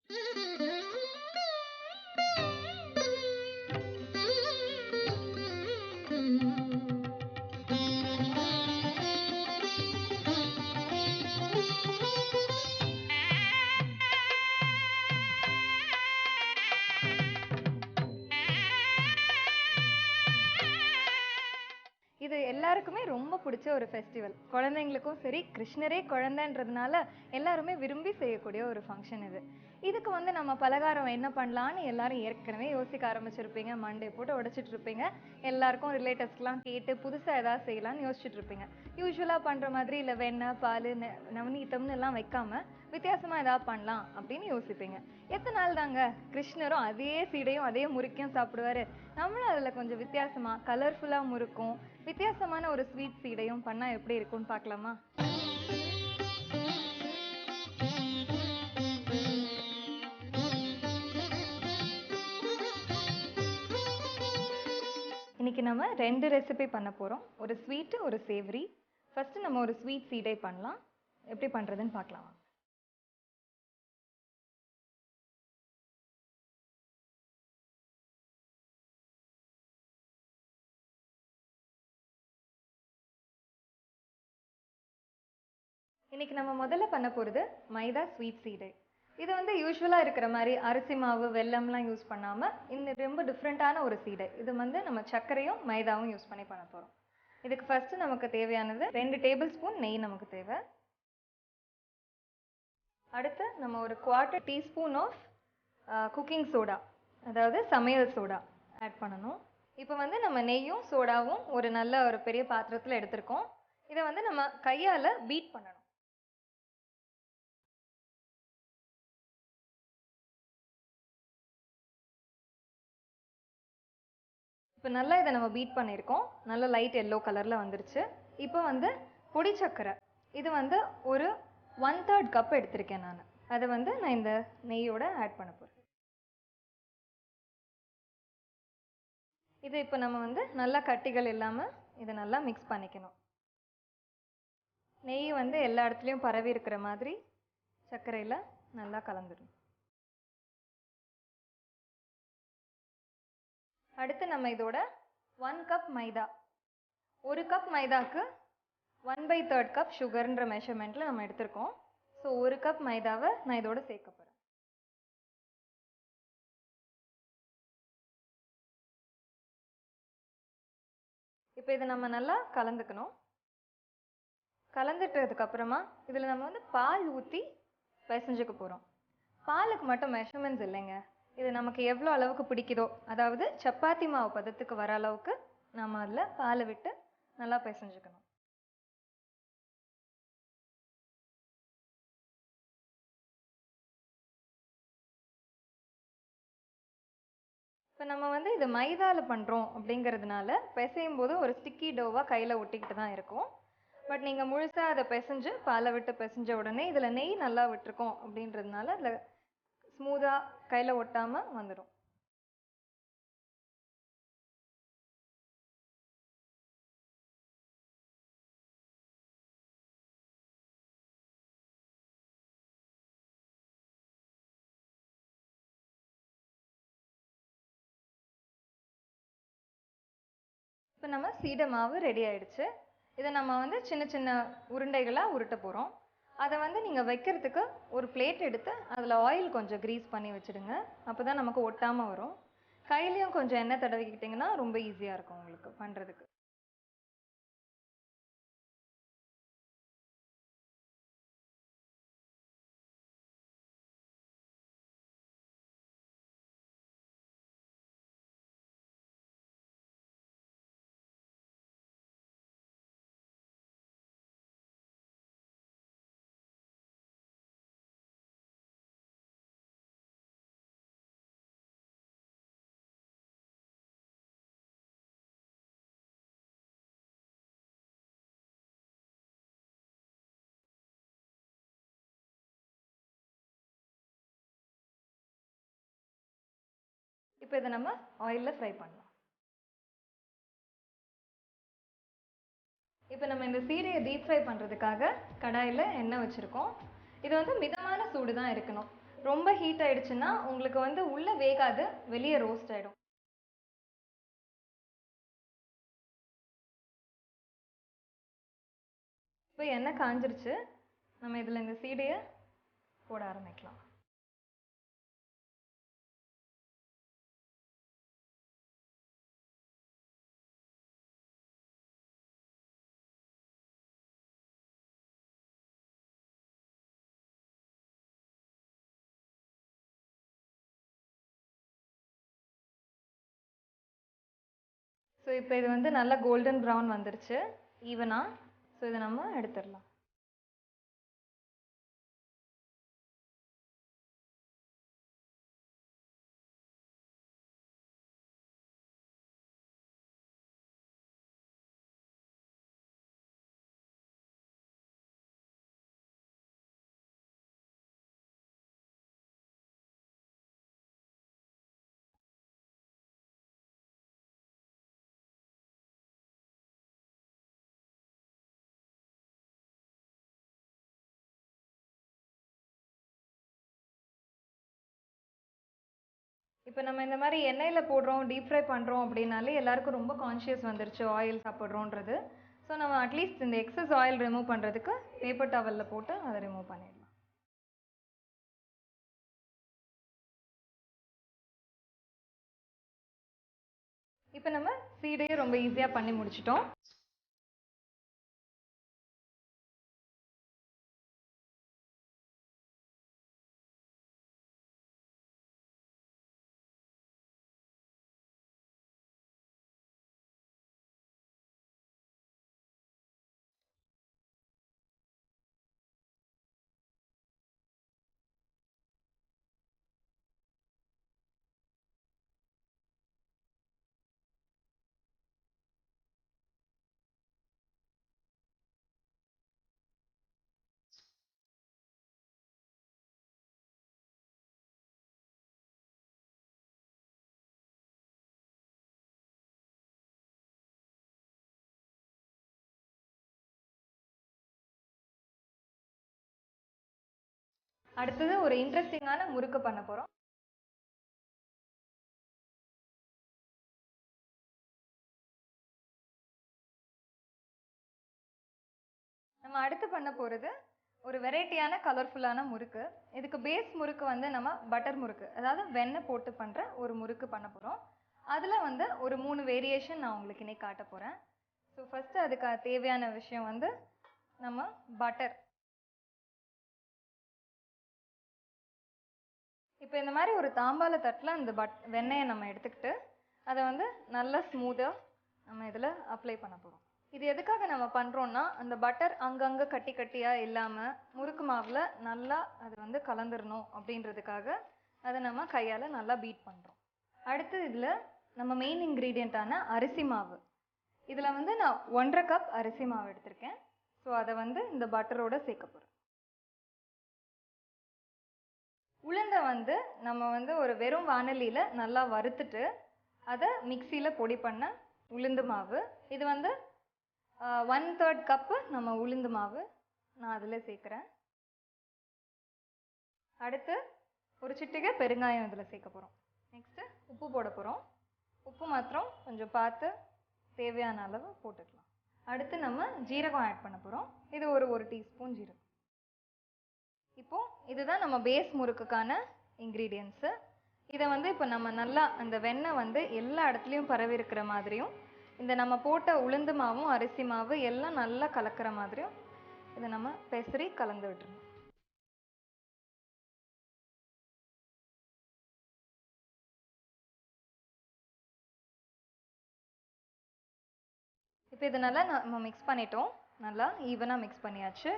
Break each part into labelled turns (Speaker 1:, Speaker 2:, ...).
Speaker 1: இது எல்லாருக்குமே ரொம்ப பிடிச்ச ஒரு ஃபெஸ்டிவல். குழந்தைங்களுக்கும் சரி, கிருஷ்ணரே குழந்தைன்றதுனால எல்லாருமே விரும்பி செய்யக்கூடிய ஒரு ஃபங்க்ஷன் இது. இதுக்கு வந்து நம்ம பலகாரம் என்ன பண்ணலான்னு எல்லாரும் ஏற்கனவே யோசிக்க ஆரம்பிச்சிருப்பீங்க. மண்டே போட்டு உடைச்சிட்டு இருப்பீங்க. எல்லாருக்கும் ரிலேட்டிவ்ஸ்லாம் கேட்டு புதுசா ஏதாவது செய்யலாம்னு யோசிச்சுட்டு இருப்பீங்க. யூசுவலா பண்ற மாதிரி இல்ல வெண்ணெய், பால், நவநீதம்னு எல்லாம் வைக்காம வித்தியாசமா ஏதாவது பண்ணலாம் அப்படின்னு யோசிப்பீங்க. எத்தனை நாள் தாங்க கிருஷ்ணரும் அதே சீடையும் அதே முறுக்கையும் சாப்பிடுவாரு. நம்மளும் அதுல கொஞ்சம் வித்தியாசமா கலர்ஃபுல்லா முறுக்கும் வித்தியாசமான ஒரு ஸ்வீட் சீடையும் பண்ணா எப்படி இருக்கும்னு பார்க்கலாமா? இன்னைக்கு நம்ம 2 ரெசிபி பண்ண போறோம். ஒரு ஸ்வீட், ஒரு சேவரி. ஃபர்ஸ்ட் நம்ம ஒரு ஸ்வீட் சீடை பண்ணலாம். எப்படி பண்றதுன்னு பார்க்கலாம். இன்னைக்கு நம்ம முதல்ல பண்ண போறது மைதா ஸ்வீட் சீடை. இது வந்து யூஸ்வலா இருக்கிற மாதிரி அரிசி மாவு, வெல்லம்லாம் யூஸ் பண்ணாம இந்த ரொம்ப டிஃப்ரெண்டான ஒரு சீடை. இது வந்து நம்ம சர்க்கரையும் மைதாவும் யூஸ் பண்ணி பண்ண போறோம். இதுக்கு ஃபர்ஸ்ட் நமக்கு தேவையானது 2 டேபிள் ஸ்பூன் நெய் நமக்கு தேவை. அடுத்து நம்ம ஒரு 1/4 டீஸ்பூன் ஆஃப் குக்கிங் சோடா, அதாவது சமையல் சோடா ஆட் பண்ணணும். இப்போ வந்து நம்ம நெய்யும் சோடாவும் ஒரு நல்ல ஒரு பெரிய பாத்திரத்தில் எடுத்திருக்கோம். இதை வந்து நம்ம கையால் பீட் பண்ணணும். இப்போ நல்லா இதை நம்ம பீட் பண்ணியிருக்கோம். நல்ல லைட் எல்லோ கலரில் வந்துருச்சு. இப்போ வந்து பொடி சர்க்கரை, இது வந்து ஒரு 1/3 கப் எடுத்திருக்கேன் நான். அதை வந்து நான் இந்த நெய்யோட ஆட் பண்ண போகிறேன். இது இப்போ நம்ம வந்து நல்லா கட்டிகள் இல்லாமல் இதை நல்லா மிக்ஸ் பண்ணிக்கணும். நெய் வந்து எல்லா இடத்துலையும் பரவி இருக்கிற மாதிரி சர்க்கரையில் நல்லா கலந்துடும். அடுத்து நம்ம இதோட 1 கப் மைதா, 1 கப் மைதாக்கு 1/3 கப் சுகர்ன்ற மெஷர்மெண்ட்டில் நம்ம எடுத்திருக்கோம். ஸோ 1 கப் மைதாவை நான் இதோட சேர்க்க போகிறேன். இப்போ இதை நம்ம நல்லா கலந்துக்கணும். கலந்துட்டதுக்கு அப்புறமா இதில் நம்ம வந்து பால் ஊற்றி பிசைஞ்சுக்க போகிறோம். பாலுக்கு மட்டும் மெஷர்மெண்ட்ஸ் இல்லைங்க. இது நமக்கு எவ்வளோ அளவுக்கு பிடிக்குதோ, அதாவது சப்பாத்தி மாவு பதத்துக்கு வர அளவுக்கு நம்ம அதில் பாலை விட்டு நல்லா பிசைஞ்சுக்கணும். இப்போ நம்ம வந்து இது மைதாவில் பண்ணுறோம் அப்படிங்கிறதுனால பிசையும் போது ஒரு ஸ்டிக்கி டோவாக கையில் ஒட்டிக்கிட்டு தான் இருக்கும். பட் நீங்கள் முழுசாக அதை பிசைஞ்சு பாலை விட்டு பிசைஞ்ச உடனே இதில் நெய் நல்லா விட்டுருக்கோம் அப்படின்றதுனால அதில் ஸ்மூத்தாக கையில் ஒட்டாமல் வந்துடும். இப்போ நம்ம சீடை மாவு ரெடி ஆயிடுச்சு. இதை நம்ம வந்து சின்ன சின்ன உருண்டைகளாக உருட்ட போகிறோம். அதை வந்து நீங்கள் வைக்கிறதுக்கு ஒரு பிளேட் எடுத்து அதில் ஆயில் கொஞ்சம் க்ரீஸ் பண்ணி வச்சுடுங்க. அப்போ தான் நமக்கு ஒட்டாமல் வரும். கையிலையும் கொஞ்சம் எண்ணெய் தடவிக்கிட்டிங்கன்னா ரொம்ப ஈஸியாக இருக்கும் உங்களுக்கு பண்ணுறதுக்கு. இப்போ இதை நம்ம ஆயிலில் ஃப்ரை பண்ணலாம். இப்போ நம்ம இந்த சீடையை டீப் ஃப்ரை பண்ணுறதுக்காக கடாயில் எண்ணெய் வச்சுருக்கோம். இது வந்து மிதமான சூடு தான் இருக்கணும். ரொம்ப ஹீட் ஆயிடுச்சுன்னா உங்களுக்கு வந்து உள்ள வேகாது, வெளியே ரோஸ்ட் ஆயிடும். இப்போ எண்ணெய் காஞ்சிருச்சு. நம்ம இதில் இந்த சீடையை போட ஆரம்பிக்கலாம். ஸோ இப்போ இது வந்து நல்லா கோல்டன் ப்ரௌன் வந்துருச்சு ஈவனாக. ஸோ இதை நம்ம எடுத்துடலாம். இப்போ நம்ம இந்த மாதிரி எண்ணெயில் போடுறோம், டீப் ஃப்ரை பண்ணுறோம் அப்படின்னாலே எல்லாருக்கும் ரொம்ப கான்ஷியஸ் வந்துருச்சு ஆயில் சாப்பிட்றோன்றது. ஸோ நம்ம அட்லீஸ்ட் இந்த எக்ஸஸ் ஆயில் ரிமூவ் பண்ணுறதுக்கு பேப்பர் டவலில் போட்டு அதை ரிமூவ் பண்ணிடலாம். இப்போ நம்ம சீடையை ரொம்ப ஈஸியாக பண்ணி முடிச்சிட்டோம். அடுத்தது ஒரு இன்ட்ரெஸ்டிங்கான முறுக்கு பண்ண போகிறோம். நம்ம அடுத்து பண்ண போகிறது ஒரு வெரைட்டியான கலர்ஃபுல்லான முறுக்கு. இதுக்கு பேஸ் முறுக்கு வந்து நம்ம பட்டர் முறுக்கு, அதாவது வெண்ணெய் போட்டு பண்ணுற ஒரு முறுக்கு பண்ண போகிறோம். அதில் வந்து ஒரு 3 வேரியேஷன் நான் உங்களுக்கு இன்னைக்கு காட்ட போகிறேன். ஸோ ஃபஸ்ட்டு அதுக்கு தேவையான விஷயம் வந்து நம்ம பட்டர். இப்போ இந்த மாதிரி ஒரு தாம்பால தட்டில் இந்த வெண்ணெயை நம்ம எடுத்துக்கிட்டு அதை வந்து நல்லா ஸ்மூத்தாக நம்ம இதில் அப்ளை பண்ண போகிறோம். இது எதுக்காக நம்ம பண்ணுறோன்னா, அந்த பட்டர் அங்கங்கே கட்டி கட்டியாக இல்லாமல் முறுக்கு மாவில் நல்லா அது வந்து கலந்துடணும் அப்படின்றதுக்காக அதை நம்ம கையால் நல்லா பீட் பண்ணுறோம். அடுத்து இதில் நம்ம மெயின் இன்க்ரீடியண்ட்டான அரிசி மாவு. இதில் வந்து நான் 1.5 கப் அரிசி மாவு எடுத்திருக்கேன். ஸோ அதை வந்து இந்த பட்டரோடு சேர்க்க போகிறேன். உளுந்தை வந்து நம்ம வந்து ஒரு வெறும் வானலியில் நல்லா வறுத்துட்டு அதை மிக்சியில் பொடி பண்ண உளுந்து மாவு. இது வந்து 1/3 கப்பு நம்ம உளுந்து மாவு நான் அதில் சேர்க்குறேன். அடுத்து ஒரு சிட்டிகை பெருங்காயம் இதில் சேர்க்க போகிறோம். நெக்ஸ்ட்டு உப்பு போட போகிறோம். உப்பு மாத்திரம் கொஞ்சம் பார்த்து தேவையான அளவு போட்டுக்கலாம். அடுத்து நம்ம ஜீரகம் ஆட் பண்ண போகிறோம். இது ஒரு டீஸ்பூன் ஜீரகம். இப்போது இதுதான் நம்ம பேஸ் முறுக்குக்கான இன்க்ரீடியன்ஸு. இதை வந்து இப்போ நம்ம நல்லா அந்த வெண்ணெய் வந்து எல்லா இடத்துலையும் பரவி இருக்கிற மாதிரியும், இந்த நம்ம போட்ட உளுந்து மாவும் அரிசி மாவு எல்லாம் நல்லா கலக்கிற மாதிரியும் இதை நம்ம பெசரி கலந்து விட்டுருணும். இப்போ இது நல்லா நம்ம மிக்ஸ் பண்ணிட்டோம். நல்லா ஈவனாக மிக்ஸ் பண்ணியாச்சு.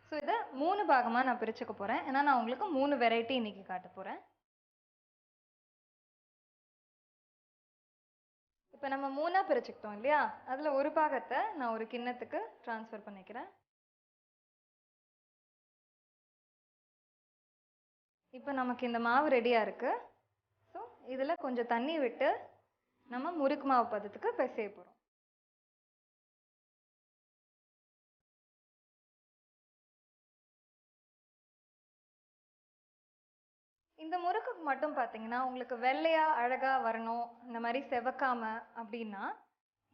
Speaker 1: ஸோ இதை 3 பாகமாக நான் பிரிச்சுக்க போகிறேன். ஏன்னா நான் உங்களுக்கு 3 வெரைட்டி இன்றைக்கி காட்ட போகிறேன். இப்போ நம்ம 3ஆக பிரிச்சுக்கிட்டோம் இல்லையா, அதில் ஒரு பாகத்தை நான் ஒரு கிண்ணத்துக்கு ட்ரான்ஸ்ஃபர் பண்ணிக்கிறேன். இப்போ நமக்கு இந்த மாவு ரெடியாக இருக்குது. ஸோ இதில் கொஞ்சம் தண்ணி விட்டு நம்ம முறுக்கு மாவு பதத்துக்கு பிசைய போகிறோம். இந்த முறுக்குக்கு மட்டும் பார்த்தீங்கன்னா, உங்களுக்கு வெள்ளையா அழகா வரணும், இந்த மாரி செவக்காம அப்டின்னா,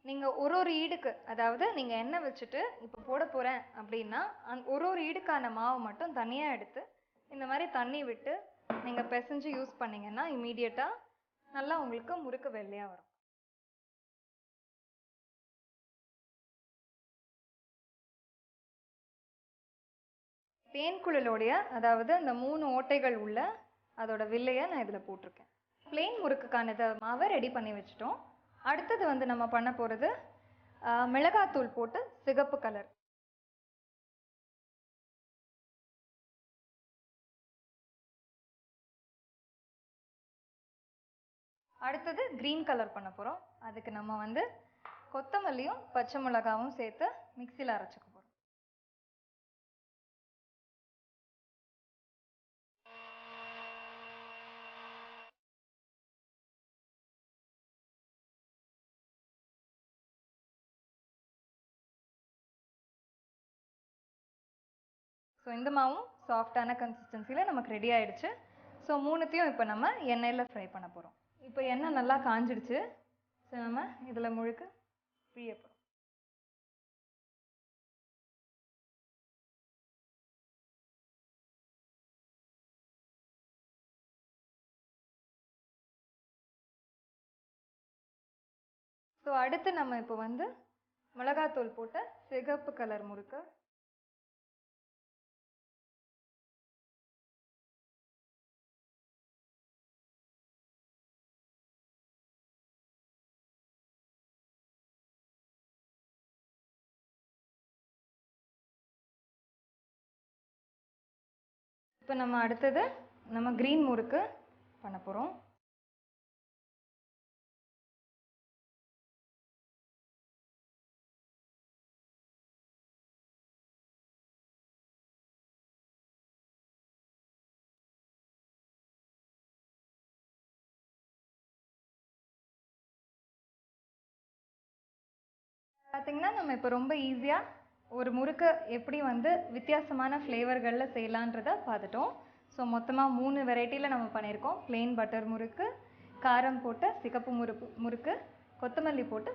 Speaker 1: நீங்க ஒரு ஒரு ஈடுக்கு, அதாவது நீங்க எண்ணெய் வச்சுட்டு இப்போ போட போறேன் அப்டின்னா, ஒரு ஒரு ஈடுக்கான மாவு மட்டும் தனியா எடுத்து, இந்த மாரி தண்ணி விட்டு நீங்க பெசஞ்சு யூஸ் பண்ணீங்கன்னா, இம்மீடியட்டா நல்லா உங்களுக்கு முறுக்கு வெள்ளையா வரும். தேன்குழலோடைய அதாவது அந்த 3 ஓட்டைகள் உள்ள அதோட வில்லைய நான் இதுல போட்டிருக்கேன். பிளெயின் முறுக்குக்கான மாவை ரெடி பண்ணி வச்சுட்டோம். அடுத்தது வந்து நம்ம பண்ண போறது மிளகாத்தூள் போட்டு சிகப்பு கலர். அடுத்தது கிரீன் கலர் பண்ண போறோம். அதுக்கு நம்ம வந்து கொத்தமல்லியும் பச்சை மிளகாவும் சேர்த்து மிக்சியில் அரைச்சிக்க போறோம். ஸோ இந்த மாவும் சாஃப்டான கன்சிஸ்டன்சியில் நமக்கு ரெடி ஆயிடுச்சு. ஸோ மூணுத்தையும் இப்போ நம்ம எண்ணெயில் ஃப்ரை பண்ண போகிறோம். இப்போ எண்ணெய் நல்லா காஞ்சிடுச்சு. ஸோ நம்ம இதில் முழுக்க பிழிய போகிறோம். ஸோ அடுத்து நம்ம இப்போ வந்து மிளகாத்தூள் போட்ட சிகப்பு கலர் முறுக்கு. இப்போ நம்ம அடுத்தது நம்ம கிரீன் முறுக்கு பண்ண போகிறோம். பார்த்தீங்கன்னா நம்ம இப்போ ரொம்ப ஈஸியாக ஒரு முறுக்கு எப்படி வந்து வித்தியாசமான ஃப்ளேவர்களில் செய்யலான்றத பார்த்துட்டோம். ஸோ மொத்தமாக 3 வெரைட்டியில் நம்ம பண்ணியிருக்கோம். பிளெயின் பட்டர் முறுக்கு, காரம் போட்ட சிகப்பு முறுக்கு, கொத்தமல்லி போட்டு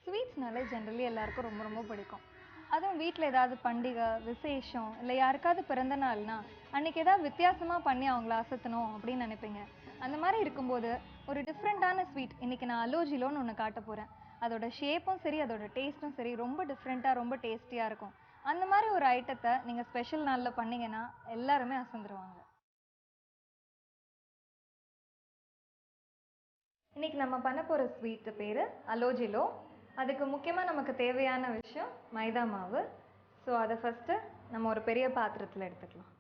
Speaker 1: ஸ்வீட்ஸ்னாலே ஜென்ரலி எல்லாருக்கும் ரொம்ப ரொம்ப பிடிக்கும். அதுவும் வீட்டில் ஏதாவது பண்டிகை, விசேஷம், இல்லை யாருக்காவது பிறந்த நாள்னா அன்னைக்கு ஏதாவது வித்தியாசமாக பண்ணி அவங்கள அசத்தணும் அப்படின்னு நினைப்பீங்க. அந்த மாதிரி இருக்கும்போது ஒரு டிஃப்ரெண்ட்டான ஸ்வீட் இன்னைக்கு நான் அலோஜிலோன்னு ஒன்று காட்ட போகிறேன். அதோட ஷேப்பும் சரி, அதோட டேஸ்ட்டும் சரி, ரொம்ப டிஃப்ரெண்ட்டாக ரொம்ப டேஸ்டியாக இருக்கும். அந்த மாதிரி ஒரு ஐட்டத்தை நீங்கள் ஸ்பெஷல் நாளில் பண்ணீங்கன்னா எல்லாருமே அசந்துருவாங்க. இன்னைக்கு நம்ம பண்ண போகிற ஸ்வீட் பேர் அலோஜிலோ. அதுக்கு முக்கியமாக நமக்கு தேவையான விஷயம் மைதா மாவு. ஸோ அதை ஃபஸ்ட்டு நம்ம ஒரு பெரிய பாத்திரத்தில் எடுத்துக்கலாம்.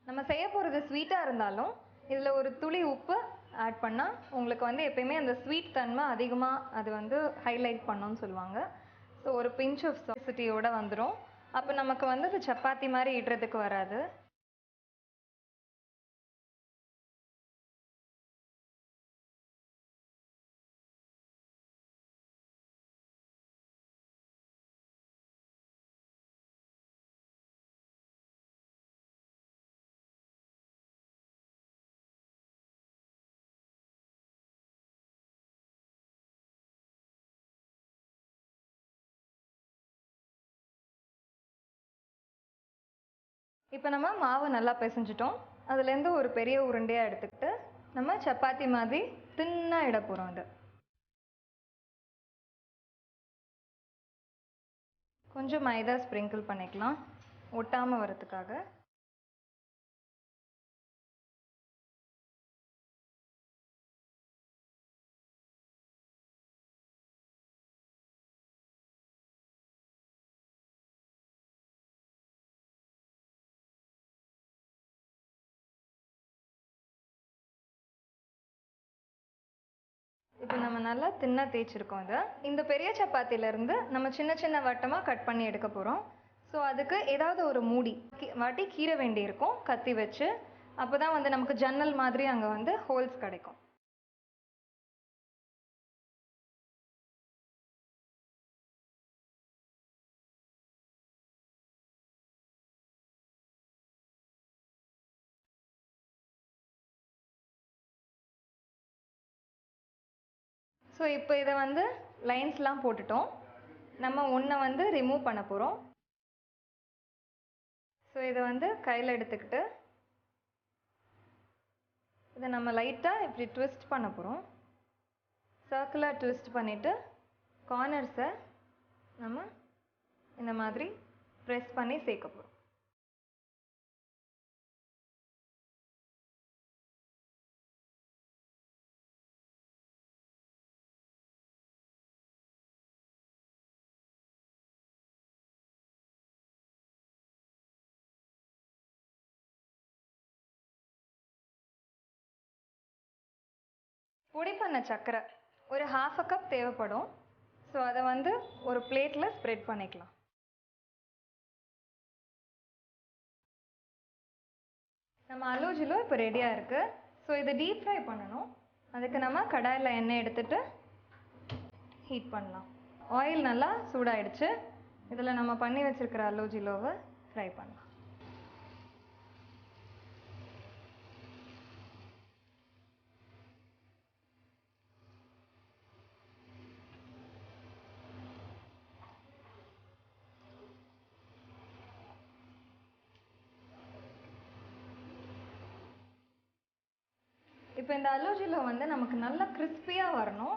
Speaker 1: நம்ம செய்ய போகிறது ஸ்வீட்டாக இருந்தாலும் இதில் ஒரு துளி உப்பு ஆட் பண்ணால் உங்களுக்கு எப்பயுமே அந்த ஸ்வீட் தன்மை அதிகமாக அது ஹைலைட் பண்ணோன்னு சொல்லுவாங்க. ஸோ ஒரு பிஞ்ச் ஆஃப் சாசிட்டியோடு வந்துடும். அப்போ நமக்கு அது சப்பாத்தி மாதிரி இடுறதுக்கு வராது. இப்போ நம்ம மாவு நல்லா பிசைஞ்சிட்டோம். அதுலேருந்து ஒரு பெரிய உருண்டையாக எடுத்துக்கிட்டு நம்ம சப்பாத்தி மாதிரி தின்னாக இட போகிறோம். அது கொஞ்சம் மைதா ஸ்ப்ரிங்கிள் பண்ணிக்கலாம் ஒட்டாமல் வரதுக்காக. இப்போ நம்ம நல்லா தின்னா தேய்ச்சிருக்கோம். இந்த பெரிய சப்பாத்திலேருந்து நம்ம சின்ன சின்ன வட்டமாக கட் பண்ணி எடுக்க போகிறோம். ஸோ அதுக்கு ஏதாவது ஒரு மூடி வாட்டி கீற வேண்டியிருக்கும் கத்தி வச்சு. அப்போ தான் நமக்கு ஜன்னல் மாதிரி அங்கே ஹோல்ஸ் கிடைக்கும். ஸோ இப்போ இதை லைன்ஸ்லாம் போட்டுட்டோம். நம்ம ஒன்றை ரிமூவ் பண்ண போகிறோம். ஸோ இதை கையில் எடுத்துக்கிட்டு இதை நம்ம லைட்டாக இப்படி ட்விஸ்ட் பண்ண போகிறோம். சர்க்குலர் ட்விஸ்ட் பண்ணிவிட்டு கார்னர்ஸை நம்ம இந்த மாதிரி ப்ரெஸ் பண்ணி சேர்க்க போகிறோம். பொடி பண்ண சர்க்கரை ஒரு 1/2 கப் தேவைப்படும். ஸோ அதை ஒரு பிளேட்டில் ஸ்ப்ரெட் பண்ணிக்கலாம். நம்ம அலோஜிலோ இப்போ ரெடியாக இருக்குது. ஸோ இதை டீப் ஃப்ரை பண்ணணும். அதுக்கு நம்ம கடாயில் எண்ணெய் எடுத்துகிட்டு ஹீட் பண்ணலாம். ஆயில் நல்லா சூடாயிடுச்சு. இதில் நம்ம பண்ணி வச்சுருக்கிற அலோஜிலோவை ஃப்ரை பண்ணலாம். இப்போ இந்த அலோஜிலோ நமக்கு நல்லா கிறிஸ்பியாக வரணும்.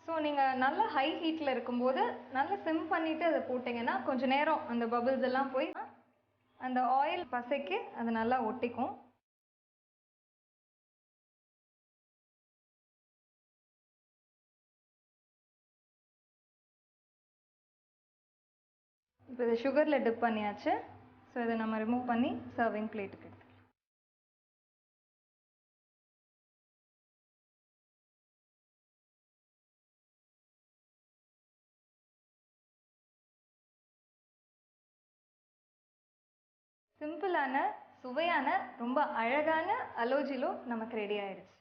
Speaker 1: ஸோ நீங்கள் நல்லா ஹை ஹீட்டில் இருக்கும்போது நல்லா சிம் பண்ணிவிட்டு அதை போட்டிங்கன்னா கொஞ்சம் நேரம் அந்த பபிள்ஸ் எல்லாம் போய் அந்த ஆயில் பசைக்கு அது நல்லா ஒட்டிக்கும். இப்போ இதை சுகரில் டிப் பண்ணியாச்சு. ஸோ இதை நம்ம ரிமூவ் பண்ணி சர்விங் பிளேட்டுக்கு எடுத்துக்கலாம். சிம்பிளான சுவையான ரொம்ப அழகான அலோஜிலோ நமக்கு ரெடி ஆயிடுச்சு.